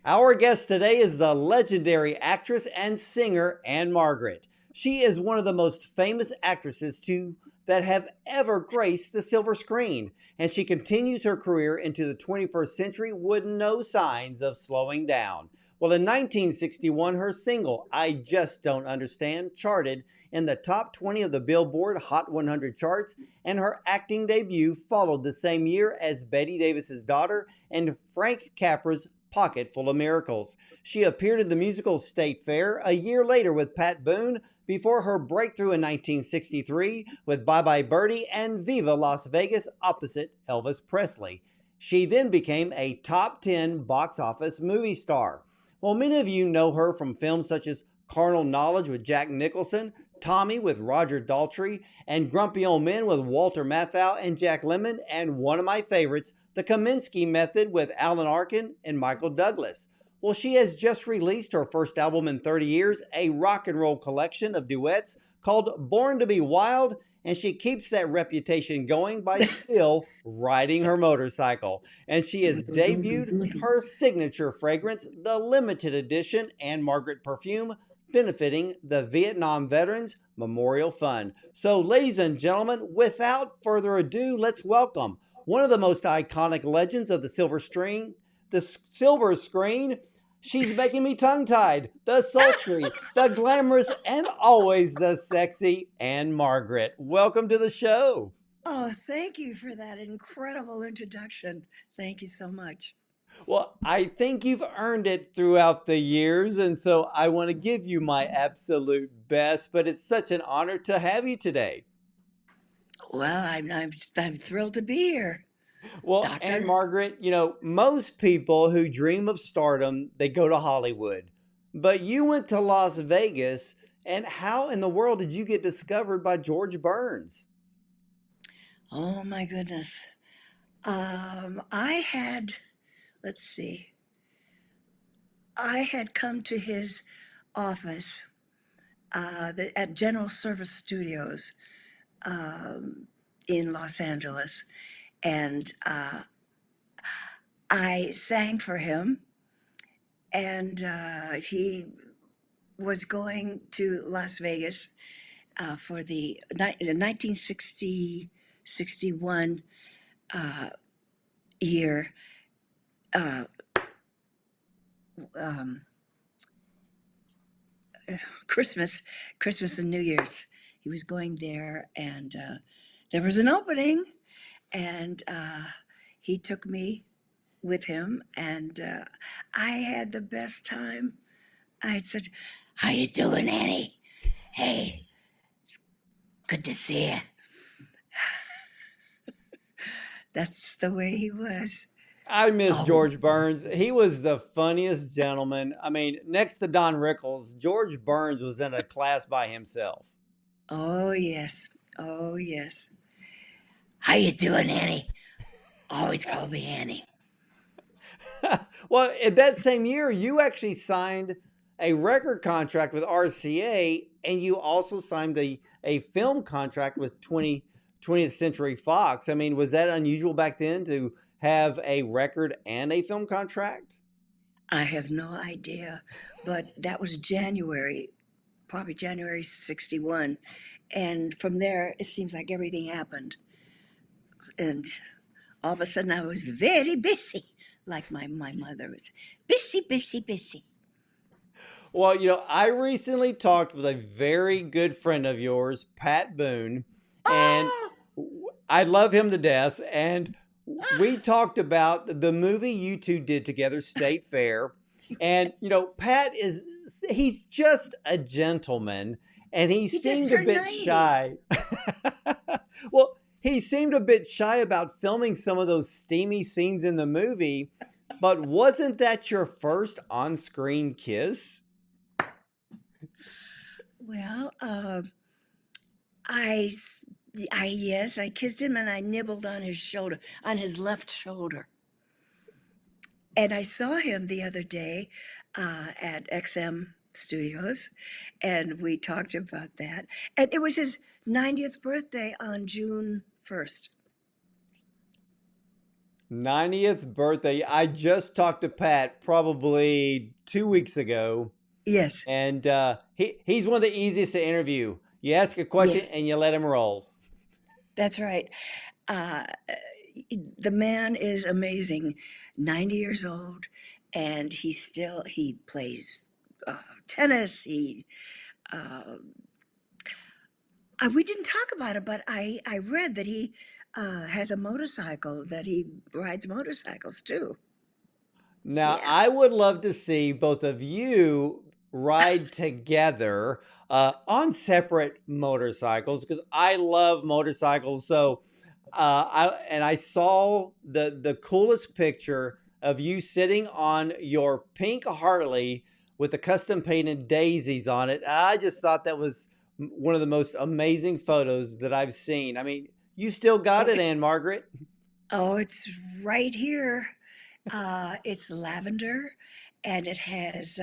Our guest today is the legendary actress and singer Ann-Margret. She is one of the most famous actresses that have ever graced the silver screen, and she continues her career into the 21st century with no signs of slowing down. Well, in 1961, her single, I Just Don't Understand, charted in the top 20 of the Billboard Hot 100 charts, and her acting debut followed the same year as Bette Davis's daughter and Frank Capra's Pocketful of Miracles. She appeared in the musical State Fair a year later with Pat Boone before her breakthrough in 1963 with Bye Bye Birdie and Viva Las Vegas opposite Elvis Presley. She then became a top 10 box office movie star. Well, many of you know her from films such as Carnal Knowledge with Jack Nicholson, Tommy with Roger Daultry, and Grumpy Old Men with Walter Matthau and Jack Lemmon, and one of my favorites, the Kominsky Method with Alan Arkin and Michael Douglas. Well, she has just released her first album in 30 years, a rock and roll collection of duets called Born to Be Wild, and she keeps that reputation going by still riding her motorcycle. And she has debuted her signature fragrance, the limited edition Ann-Margret perfume, benefiting the Vietnam Veterans Memorial Fund. So, ladies and gentlemen, without further ado, let's welcome one of the most iconic legends of the silver screen. She's making me tongue-tied. The sultry, the glamorous, and always the sexy Ann-Margret. Welcome to the show. Oh, thank you for that incredible introduction. Thank you so much. Well, I think you've earned it throughout the years, and so I want to give you my absolute best, but it's such an honor to have you today. Well, I'm thrilled to be here. Well, Doctor. Ann-Margret, most people who dream of stardom, they go to Hollywood. But you went to Las Vegas, and how in the world did you get discovered by George Burns? Oh my goodness. I had come to his office at General Service Studios in Los Angeles, and I sang for him, and he was going to Las Vegas for the 1961 year Christmas and New Year's. He was going there, and there was an opening, and he took me with him, and I had the best time. I had said, "How you doing, Annie? Hey, it's good to see you." That's the way he was. I miss George Burns. He was the funniest gentleman. I mean, next to Don Rickles, George Burns was in a class by himself. Oh, yes. Oh, yes. How you doing, Annie? Always call me Annie. Well, in that same year, you actually signed a record contract with RCA, and you also signed a film contract with 20th Century Fox. I mean, was that unusual back then to have a record and a film contract? I have no idea, but that was probably January 61. And from there, it seems like everything happened. And all of a sudden, I was very busy, like my mother was. Busy, busy, busy. Well, I recently talked with a very good friend of yours, Pat Boone, and I love him to death. And we talked about the movie you two did together, State Fair. And, Pat he's just a gentleman, and he seemed a bit shy. Well, he seemed a bit shy about filming some of those steamy scenes in the movie, but wasn't that your first on-screen kiss? Well, yes, I kissed him and I nibbled on his shoulder, on his left shoulder. And I saw him the other day at XM Studios, and we talked about that. And it was his 90th birthday on June 1st. 90th birthday. I just talked to Pat probably 2 weeks ago, Yes. and he's one of the easiest to interview. You ask a Yeah, question and you let him roll. that's right. Uh, the man is amazing. 90 years old, and he plays tennis. Uh, we didn't talk about it, but I read that he has a motorcycle, that he rides motorcycles too. Now, Yeah. I would love to see both of you ride together on separate motorcycles because I love motorcycles. So, I saw the coolest picture of you sitting on your pink Harley with the custom painted daisies on it. I just thought that was one of the most amazing photos that I've seen. I mean, you still got Oh, it, Ann-Margret. oh, it's right here. It's lavender, and it has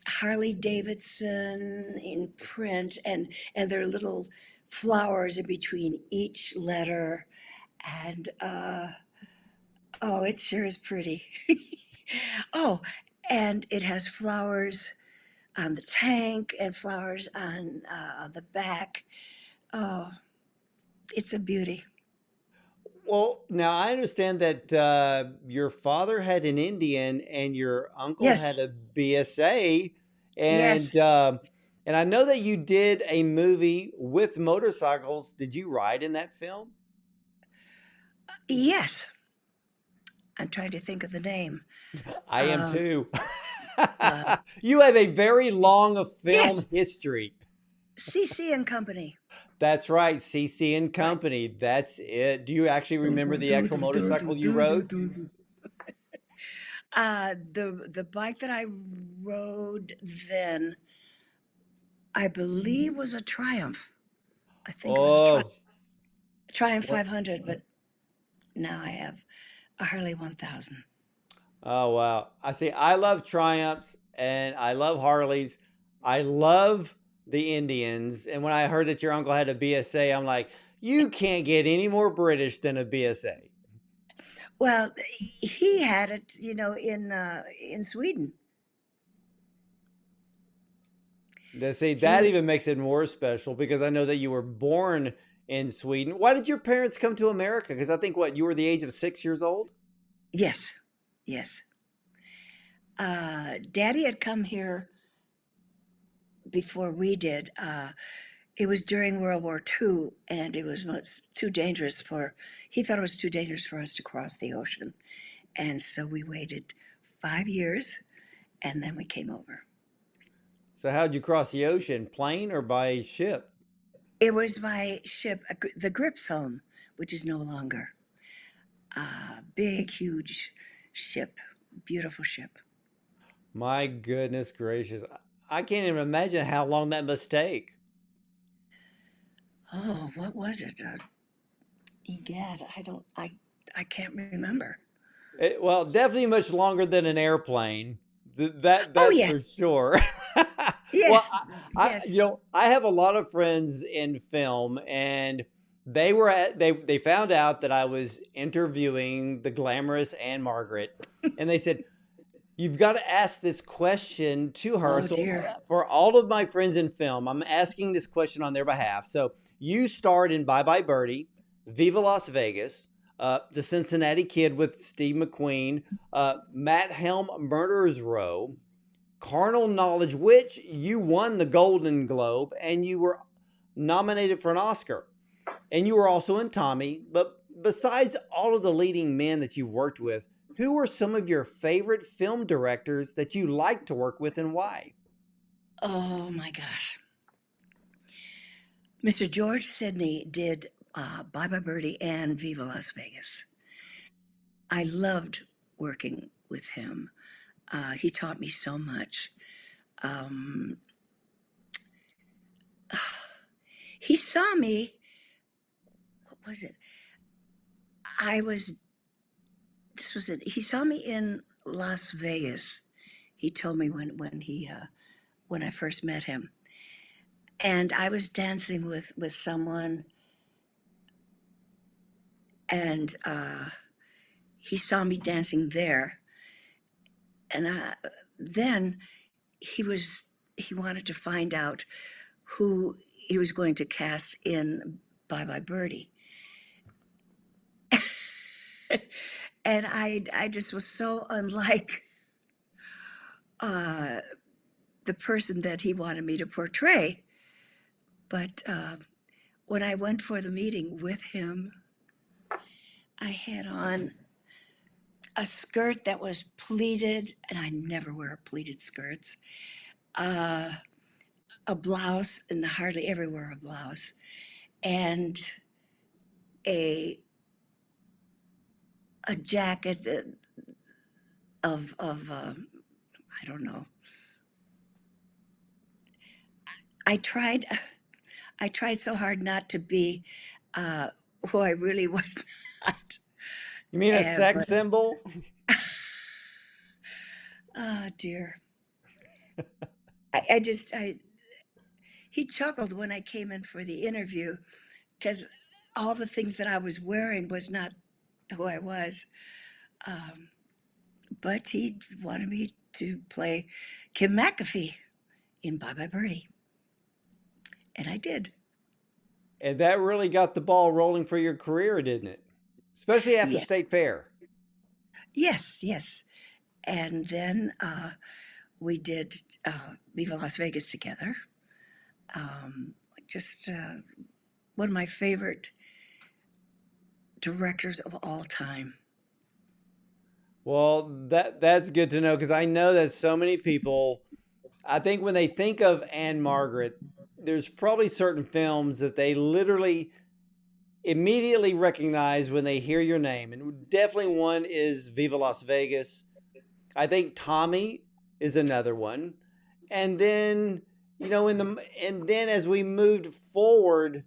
Harley Davidson in print, and there are little flowers in between each letter, and oh, it sure is pretty. Oh, and it has flowers on the tank and flowers on the back. Oh, it's a beauty. Well, now I understand that your father had an Indian and your uncle Yes, had a BSA, yes, and I know that you did a movie with motorcycles. Did you ride in that film? yes. I'm trying to think of the name. I am Um, too. uh, You have a very long film yes, history. CC and Company. That's right, CC and Right. Company. That's it. Do you actually remember the actual motorcycle you rode? The bike that I rode then, I believe, was a Triumph. I think it was a Oh, Triumph what? 500, but now I have a Harley 1000. Oh wow. I see. I love Triumphs and I love Harleys. I love the Indians. And when I heard that your uncle had a BSA, I'm like, you can't get any more British than a BSA. Well, he had it, in Sweden. See, that He even makes it more special because I know that you were born in Sweden. Why did your parents come to America? Because I think what you were the age of 6 years old. Yes, yes. Daddy had come here before we did. It was during World War II, and it was too dangerous he thought it was too dangerous for us to cross the ocean. And so we waited 5 years, and then we came over. So how'd you cross the ocean? Plane or by ship? It was my ship, the Grips home, which is no longer a big, huge ship, beautiful ship. My goodness gracious. I can't even imagine how long that must take. Oh, what was it? Egad, I can't remember. Well, definitely much longer than an airplane. Oh That's yeah, for sure. Well, yes, yes. I have a lot of friends in film, and they found out that I was interviewing the glamorous Ann-Margret, and they said you've got to ask this question to her. Oh So dear. for all of my friends in film, I'm asking this question on their behalf. So you starred in Bye Bye Birdie, Viva Las Vegas, The Cincinnati Kid with Steve McQueen, Matt Helm Murderers Row, Carnal Knowledge, which you won the Golden Globe and you were nominated for an Oscar. And you were also in Tommy. But besides all of the leading men that you've worked with, who are some of your favorite film directors that you like to work with and why? Oh my gosh. Mr. George Sidney did Bye Bye Birdie and Viva Las Vegas. I loved working with him. He taught me so much. Um, he saw me. What was it? I was. This was it. He saw me in Las Vegas. He told me when I first met him, and I was dancing with someone, and he saw me dancing there, and then he wanted to find out who he was going to cast in Bye Bye Birdie. And I just was so unlike the person that he wanted me to portray. But when I went for the meeting with him, I had on a skirt that was pleated, and I never wear pleated skirts, a blouse, and hardly ever wear a blouse, and a jacket of I don't know. I tried so hard not to be who I really was not. You mean a sex But symbol? oh dear, he chuckled when I came in for the interview because all the things that I was wearing was not who I was. But he wanted me to play Kim McAfee in Bye Bye Birdie. And I did. And that really got the ball rolling for your career, didn't it? Especially after Yeah. State Fair. Yes. And then we did Viva Las Vegas together. Just one of my favorite directors of all time. Well, that's good to know because I know that so many people, I think when they think of Ann-Margret, there's probably certain films that they literally immediately recognize when they hear your name. And definitely one is Viva Las Vegas. I think Tommy is another one. And then, and then as we moved forward,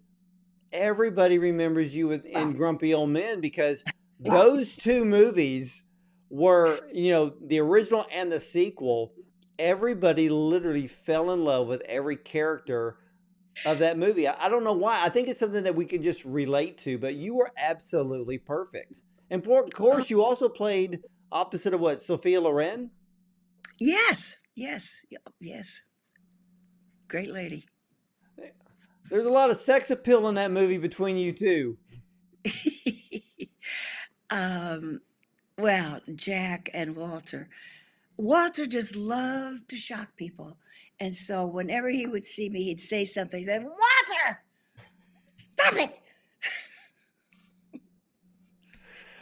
everybody remembers you in Grumpy Old Men because those two movies were, the original and the sequel. Everybody literally fell in love with every character of that movie. I don't know why. I think it's something that we can just relate to, but you were absolutely perfect. And of course, you also played opposite of what, Sophia Loren? Yes. Great lady. There's a lot of sex appeal in that movie between you two. Well, Jack and Walter. Walter just loved to shock people. And so whenever he would see me, he'd say something. He'd say, Walter, stop it.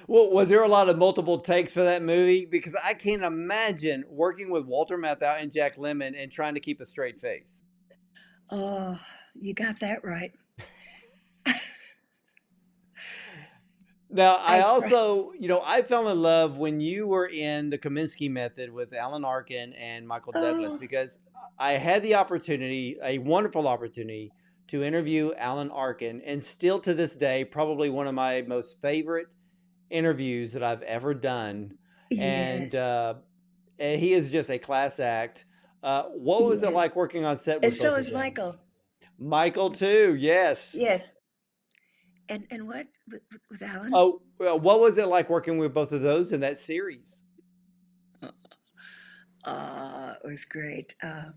Well, was there a lot of multiple takes for that movie? Because I can't imagine working with Walter Matthau and Jack Lemmon and trying to keep a straight face. Oh, you got that right. Now, I also, I fell in love when you were in the Kominsky Method with Alan Arkin and Michael Douglas because I had the opportunity, a wonderful opportunity, to interview Alan Arkin, and still to this day, probably one of my most favorite interviews that I've ever done. Yes. And he is just a class act. What was it like working on set with and so both is of them? Michael. Michael too, yes. Yes. And what with Alan? Oh, well, what was it like working with both of those in that series? It was great. I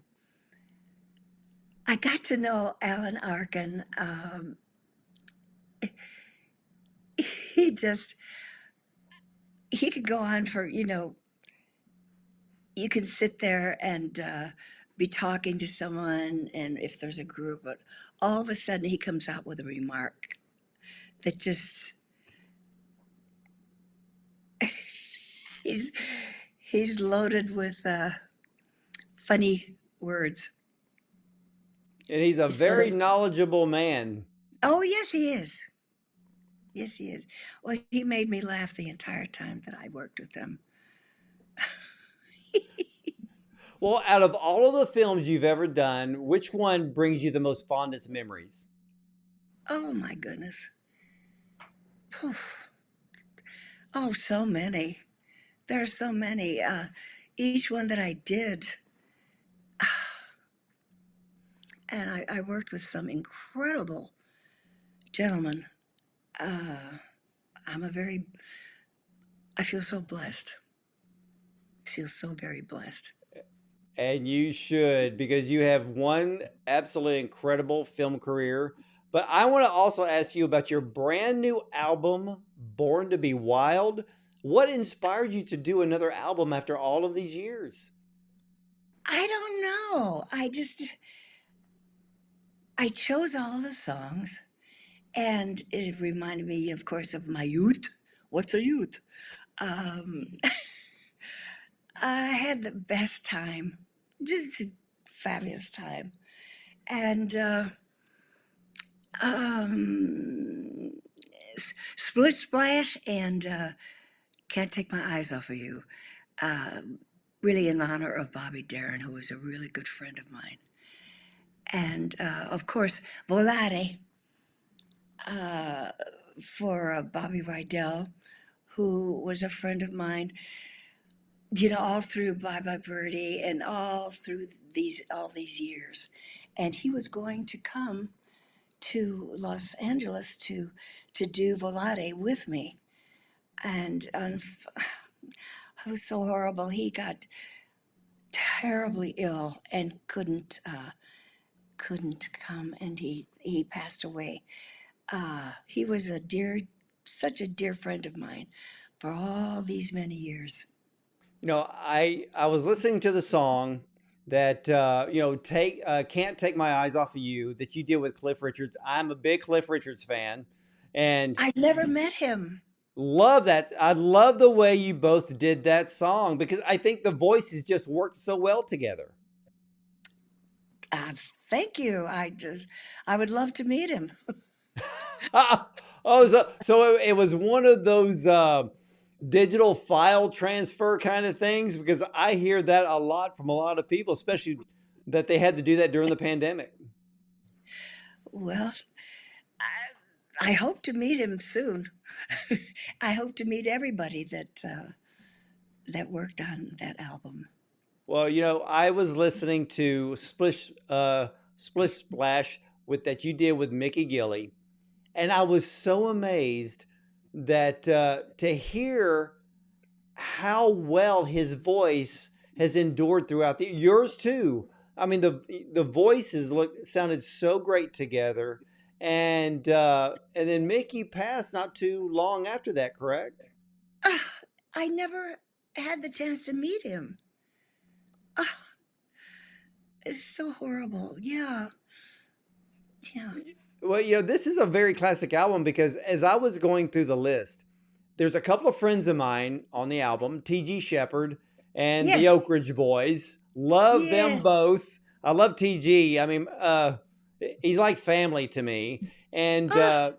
got to know Alan Arkin. He could go on for, you can sit there and be talking to someone, and if there's a group, but all of a sudden he comes out with a remark that just he's loaded with funny words. And he's a very knowledgeable man. Oh, yes, he is. Yes, he is. Well, he made me laugh the entire time that I worked with him. Well, out of all of the films you've ever done, which one brings you the most fondest memories? Oh, my goodness. Oh, so many. There are so many. Each one that I did, and I worked with some incredible gentlemen. I'm a very I feel so blessed. I feel so very blessed. And you should, because you have one absolutely incredible film career. But I want to also ask you about your brand new album, Born to Be Wild. What inspired you to do another album after all of these years? I don't know. I chose all the songs, and it reminded me, of course, of my youth. What's a youth? Um, I had the best time, just a fabulous time. And um, Split Splash and Can't Take My Eyes Off of You, uh, really in honor of Bobby Darin, who was a really good friend of mine. And of course, Volare uh, for Bobby Rydell, who was a friend of mine, you know, all through Bye Bye Birdie and all through all these years. And he was going to come to Los Angeles to do Volare with me. And it was so horrible. He got terribly ill and couldn't come, and he passed away. He was such a dear friend of mine for all these many years. I was listening to the song that take can't take my eyes off of you that you did with Cliff Richards. I'm a big Cliff Richards fan, and I've never met him. love that. I love the way you both did that song because I think the voices just worked so well together. Uh, Thank you. I would love to meet him. Oh, so it was one of those digital file transfer kind of things because I hear that a lot from a lot of people, especially that they had to do that during the pandemic. Well, I hope to meet him soon. I hope to meet everybody that worked on that album. Well, I was listening to Splish Splash with that you did with Mickey Gilley, and I was so amazed that to hear how well his voice has endured throughout yours too. I mean the voices sounded so great together, and then Mickey passed not too long after that, correct? Ah, I never had the chance to meet him. Ah, it's so horrible. Yeah, yeah. Well, this is a very classic album because as I was going through the list, there's a couple of friends of mine on the album, T.G. Shepherd and the Yes, Oak Ridge Boys. Love them yes. both. I love T.G. I mean, he's like family to me. And, Ah,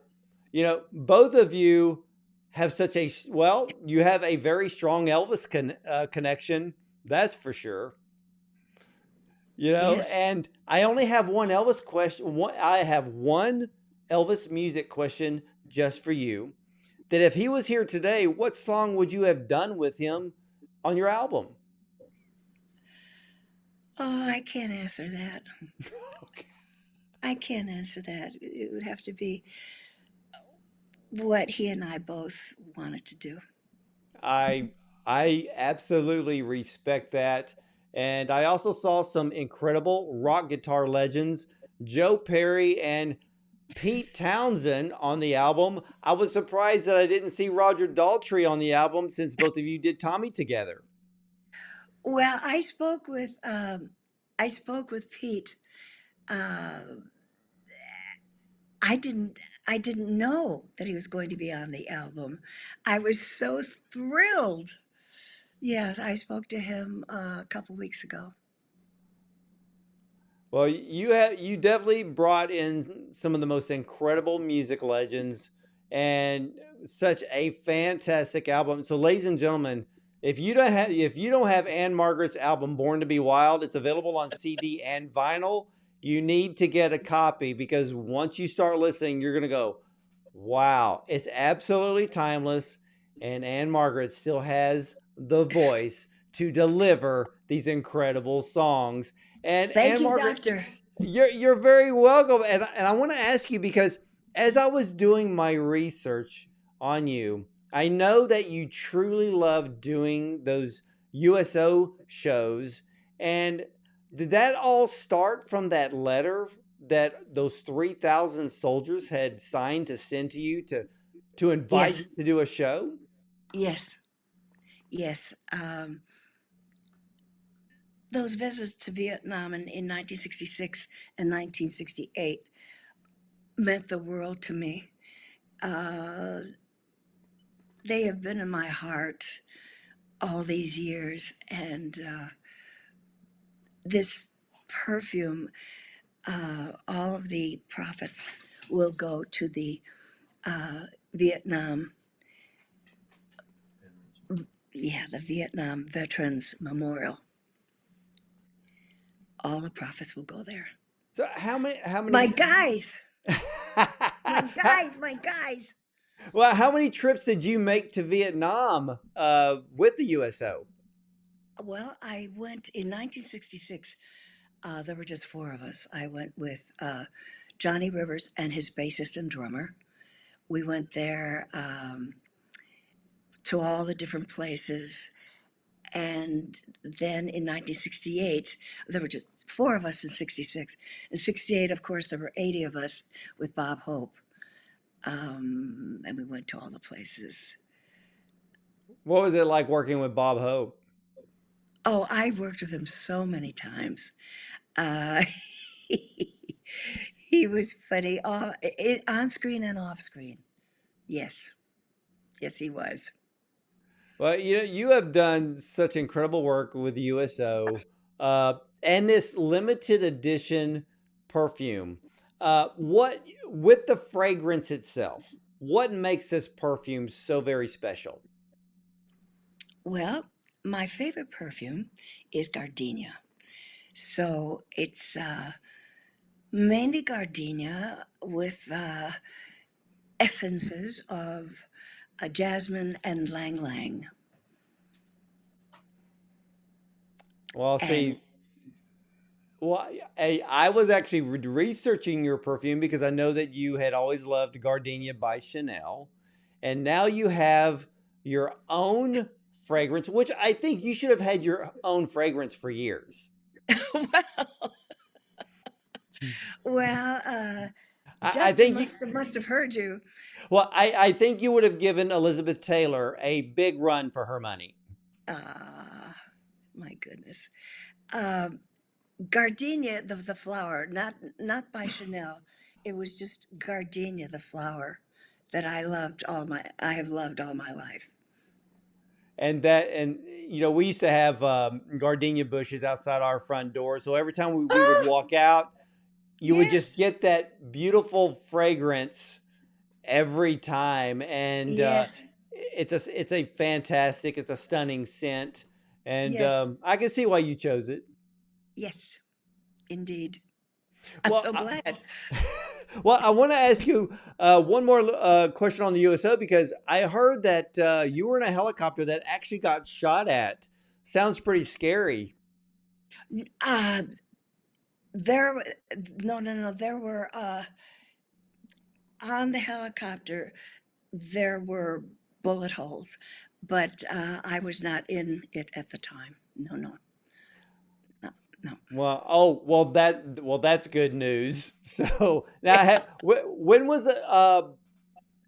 both of you have you have a very strong Elvis connection. That's for sure. yes. And I only have one Elvis question. I have one Elvis music question just for you. That if he was here today, what song would you have done with him on your album? Oh, I can't answer that. Okay. I can't answer that. It would have to be what he and I both wanted to do. I I absolutely respect that. And I also saw some incredible rock guitar legends, Joe Perry and Pete Townsend on the album. I was surprised that I didn't see Roger Daltrey on the album since both of you did Tommy together. Well, I spoke with Pete. Uh, I didn't I didn't know that he was going to be on the album. I was so thrilled. Yes, I spoke to him a couple weeks ago. Well, you definitely brought in some of the most incredible music legends and such a fantastic album. So, ladies and gentlemen, if you don't have Ann-Margret's album Born to Be Wild, it's available on CD and vinyl. You need to get a copy because once you start listening, you're gonna go, "Wow, it's absolutely timeless." And Ann-Margret still has the voice to deliver these incredible songs. And Thank you, Ann-Margret, Doctor. you're very welcome. And I want to ask you because as I was doing my research on you, I know that you truly love doing those USO shows. And did that all start from that letter that those 3,000 soldiers had signed to send to you to invite Yes, you to do a show? yes, yes. Those visits to Vietnam in 1966 and 1968 meant the world to me. Uh, they have been in my heart all these years, and this perfume, all of the profits will go to the Vietnam, yeah, the Vietnam Veterans Memorial. All the profits will go there. So how My many guys, my how, guys, my guys. well, how many trips did you make to Vietnam with the USO? Well, I went in 1966. There were just four of us. I went with Johnny Rivers and his bassist and drummer. We went there to all the different places. And then in 1968, there were just four of us in 66. In 68, of course, there were 80 of us with Bob Hope. And we went to all the places. What was it like working with Bob Hope? Oh, I worked with him so many times. Uh, he was funny on screen and off screen. Yes, yes, he was. Well, you have done such incredible work with the USO and this limited edition perfume. What with the fragrance itself? What makes this perfume so very special? Well, my favorite perfume is gardenia. So it's mainly gardenia with essences of jasmine and lang lang. Well, And see, well, I was actually researching your perfume because I know that you had always loved Gardenia by Chanel, and now you have your own fragrance, which I think you should have had your own fragrance for years. well, well, I Justin think you, must have heard you. well, I think you would have given Elizabeth Taylor a big run for her money. Uh, my goodness. Um, Gardenia, the flower, not by Chanel. It was just gardenia, the flower, that I have loved all my life. And we used to have gardenia bushes outside our front door, so every time we would Oh, walk out, you would just yes, get that beautiful fragrance every time. And yes, it's a fantastic, it's a stunning scent, and yes, I can see why you chose it. yes, indeed. I'm well so I, glad. well, I want to ask you one more question on the USO, because I heard that you were in a helicopter that actually got shot at. Sounds pretty scary. Uh, there, no, no, no. There were on the helicopter. There were bullet holes, but I was not in it at the time. No, no, no, no. That's good news. So now, when was it?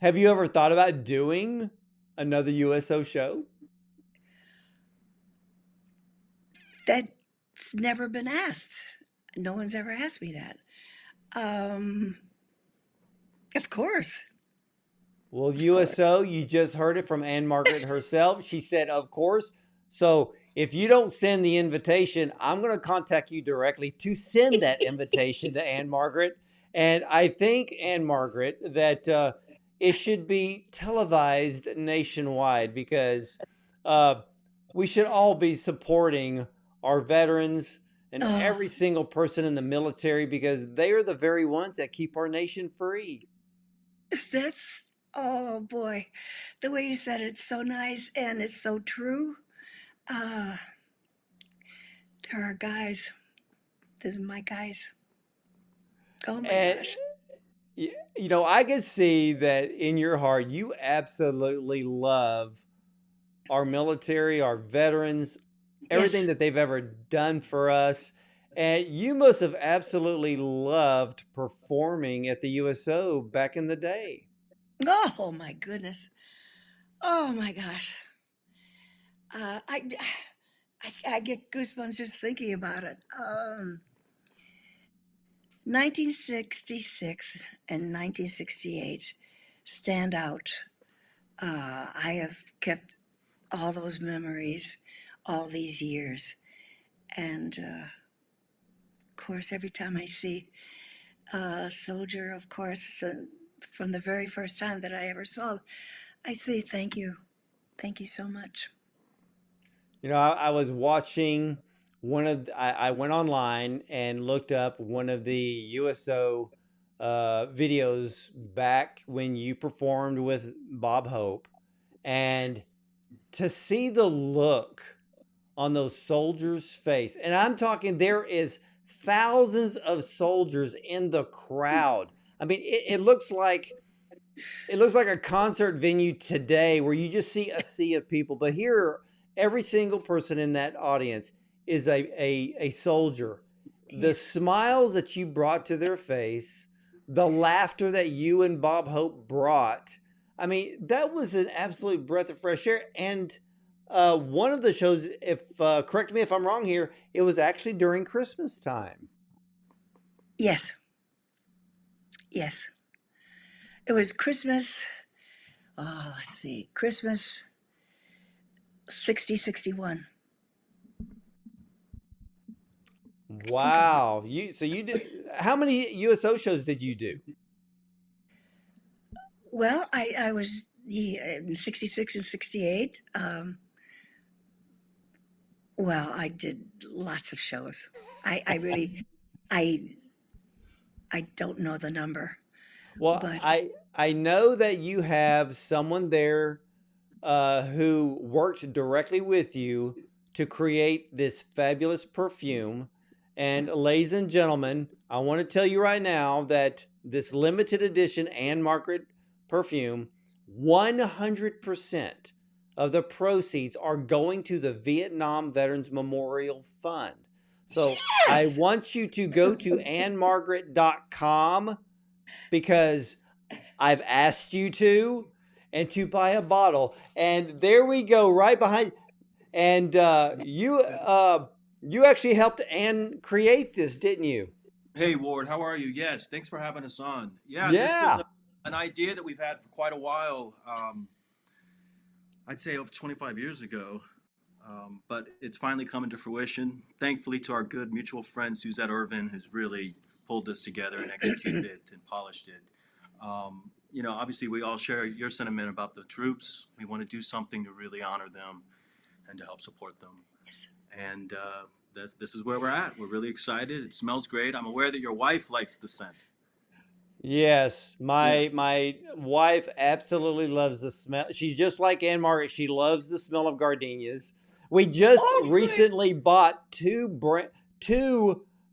Have you ever thought about doing another USO show? That's never been asked. No one's ever asked me that. Um, of course, Well, of course. USO, you just heard it from Ann-Margret herself. She said, of course. So if you don't send the invitation, I'm going to contact you directly to send that invitation to Ann-Margret. And I think, Ann-Margret, that it should be televised nationwide, because uh, we should all be supporting our veterans and Oh, every single person in the military, because they are the very ones that keep our nation free. that's oh boy, the way you said it's so nice and it's so true. Uh, there are guys. These are my guys. Oh my And gosh. I could see that in your heart, you absolutely love our military, our veterans, everything Yes. that they've ever done for us. And you must have absolutely loved performing at the USO back in the day. Oh my goodness. Oh my gosh. Uh, I, I get goosebumps just thinking about it. 1966 and 1968 stand out. I have kept all those memories all these years. And of course, every time I see a soldier, of course, from the very first time that I ever saw, I say thank you. Thank you so much. I was watching I went online and looked up one of the USO videos back when you performed with Bob Hope. And to see the look on those soldiers' face, and I'm talking there is thousands of soldiers in the crowd. I mean, it looks like a concert venue today where you just see a sea of people. But here, every single person in that audience is a soldier. The Yes. smiles that you brought to their face, the laughter that you and Bob Hope brought. I mean, that was an absolute breath of fresh air. And one of the shows, if correct me if I'm wrong here, it was actually during Christmas time. Yes. Yes. It was Christmas. Oh, let's see. Christmas 61. Wow. You did how many USO shows did you do? Well, I was in 66 and 68. Well, I did lots of shows. I really, I, I don't know the number, Well, but I know that you have someone there who worked directly with you to create this fabulous perfume. And ladies and gentlemen, I want to tell you right now that this limited edition Ann-Margret perfume, 100% of the proceeds are going to the Vietnam Veterans Memorial Fund. So I yes, want you to go to annmargret.com because I've asked you to, and to buy a bottle. And there we go, right behind. And you actually helped Ann create this, didn't you? Hey Ward, how are you? Yes, thanks for having us on. Yeah, this was Yeah. an idea that we've had for quite a while. I'd say over 25 years ago, but it's finally coming to fruition. Thankfully, to our good mutual friend Suzette Irvin, who's really pulled this together and executed it and polished it. Obviously, we all share your sentiment about the troops. We want to do something to really honor them and to help support them. yes. And this is where we're at. We're really excited. It smells great. I'm aware that your wife likes the scent. Yes, Yeah. my wife absolutely loves the smell. She's just like Ann-Margret. She loves the smell of gardenias. We just Oh, great. recently bought two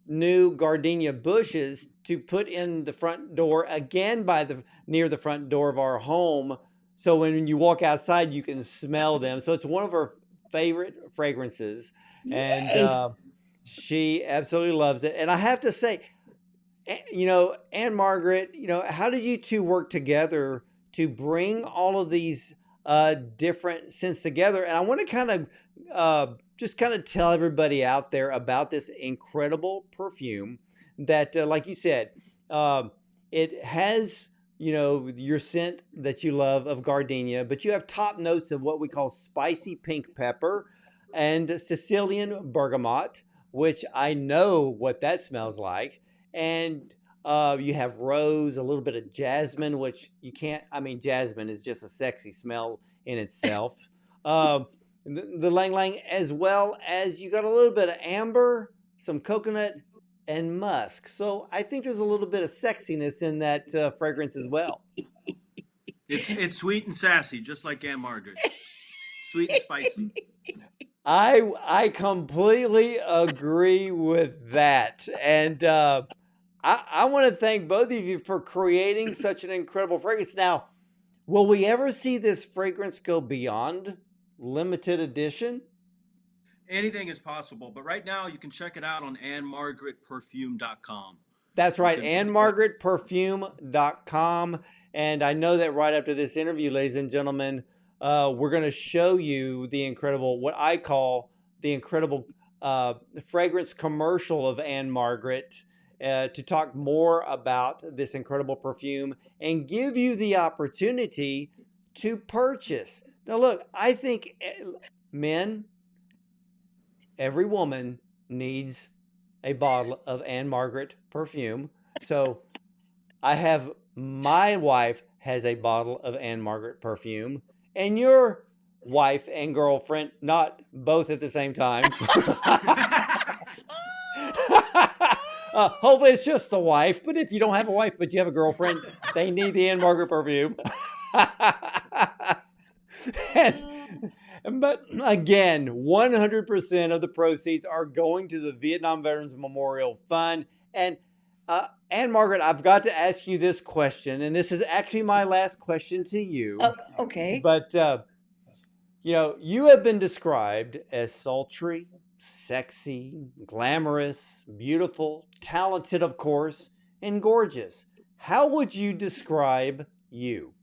new gardenia bushes to put in the front door again by the near the front door of our home. So when you walk outside, you can smell them. So it's one of her favorite fragrances, and Yay. she absolutely loves it. And I have to say, Ann-Margret, how did you two work together to bring all of these different scents together? And I want to just kind of tell everybody out there about this incredible perfume that, like you said, it has, your scent that you love of gardenia, but you have top notes of what we call spicy pink pepper and Sicilian bergamot, which I know what that smells like. And you have rose, a little bit of jasmine, which you can't, I mean, jasmine is just a sexy smell in itself. The lang lang, as well as you got a little bit of amber, some coconut, and musk. So I think there's a little bit of sexiness in that fragrance as well. It's sweet and sassy, just like Ann-Margret. Sweet and spicy. I completely agree with that. And I want to thank both of you for creating such an incredible fragrance. Now, will we ever see this fragrance go beyond limited edition? Anything is possible, but right now you can check it out on Ann-Margret perfume.com. That's You right, can Ann-Margret perfume.com. And I know that right after this interview, ladies and gentlemen, we're going to show you the incredible, what I call the incredible fragrance commercial of Ann-Margret, to talk more about this incredible perfume and give you the opportunity to purchase. Now, look, I think men, every woman needs a bottle of Ann-Margret perfume. So my wife has a bottle of Ann-Margret perfume, and your wife and girlfriend, not both at the same time. Hopefully it's just the wife, but if you don't have a wife but you have a girlfriend, they need the Ann-Margret perfume. But again, 100% of the proceeds are going to the Vietnam Veterans Memorial Fund. And Ann-Margret, I've got to ask you this question, and this is actually my last question to you. Oh, okay. But, you have been described as sultry, sexy, glamorous, beautiful, talented, of course, and gorgeous. How would you describe you?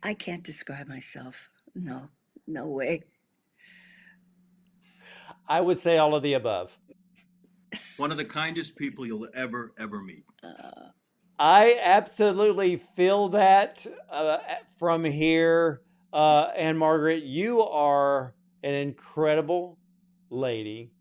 I can't describe myself. No way. I would say all of the above. one of the kindest people you'll ever meet. I absolutely feel that from here. Ann-Margret, you are an incredible lady,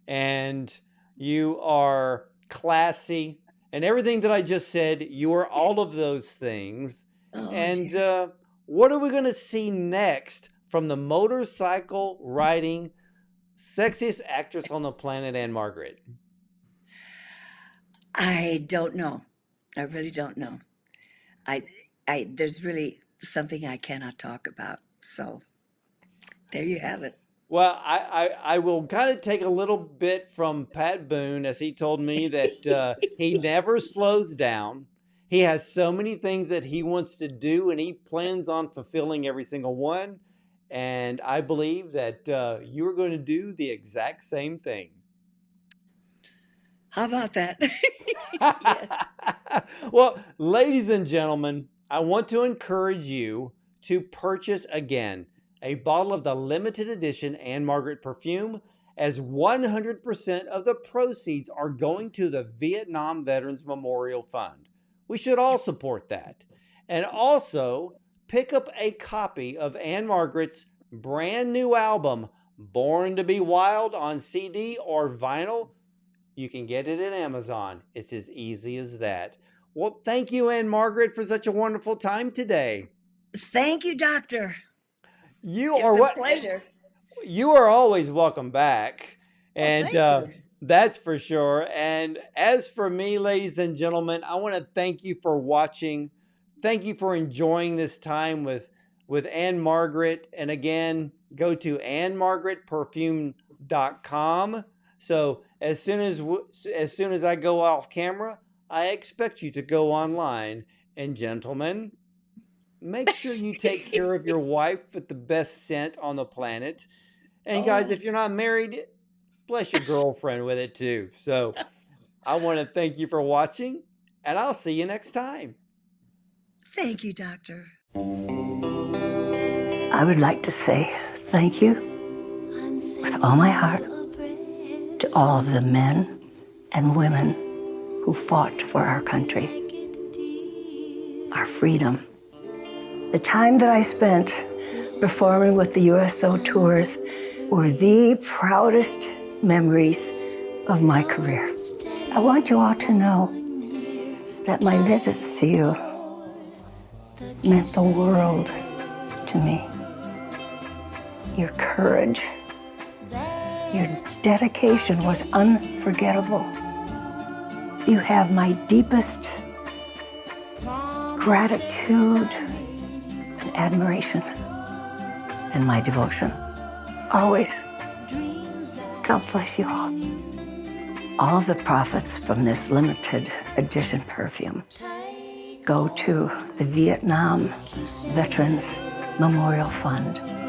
and you are classy, and everything that I just said, you are all of those things. Oh, And dear. what are we going to see next from the motorcycle riding sexiest actress on the planet, Ann-Margret? I don't know. I really don't know. There's really something I cannot talk about. So there you have it. Well, I will kind of take a little bit from Pat Boone, as he told me that he never slows down. He has so many things that he wants to do, and he plans on fulfilling every single one. And I believe that you are going to do the exact same thing. How about that? Yes. Well, ladies and gentlemen, I want to encourage you to purchase again a bottle of the limited edition Ann-Margret perfume, as 100% of the proceeds are going to the Vietnam Veterans Memorial Fund. We should all support that. And also pick up a copy of Ann-Margret's brand new album, Born to Be Wild, on CD or vinyl. You can get it at Amazon. It's as easy as that. Well, thank you, Ann-Margret, for such a wonderful time today. Thank you, Doctor. You It are was a pleasure. You are always welcome back. And thank you. that's for sure. And as for me, ladies and gentlemen, I want to thank you for watching. Thank you for enjoying this time with Ann-Margret. And again, go to Ann-Margret perfume.com. So as soon as I go off camera, I expect you to go online. And gentlemen, make sure you take care of your wife with the best scent on the planet. And guys, if you're not married, bless your girlfriend with it too. So I want to thank you for watching, and I'll see you next time. Thank you, Doctor. I would like to say thank you with all my heart to all of the men and women who fought for our country, our freedom. The time that I spent performing with the USO tours were the proudest memories of my career. I want you all to know that my visits to you meant the world to me. Your courage, your dedication was unforgettable. You have my deepest gratitude and admiration and my devotion. Always. God bless you all. All the profits from this limited edition perfume go to the Vietnam Veterans Memorial Fund.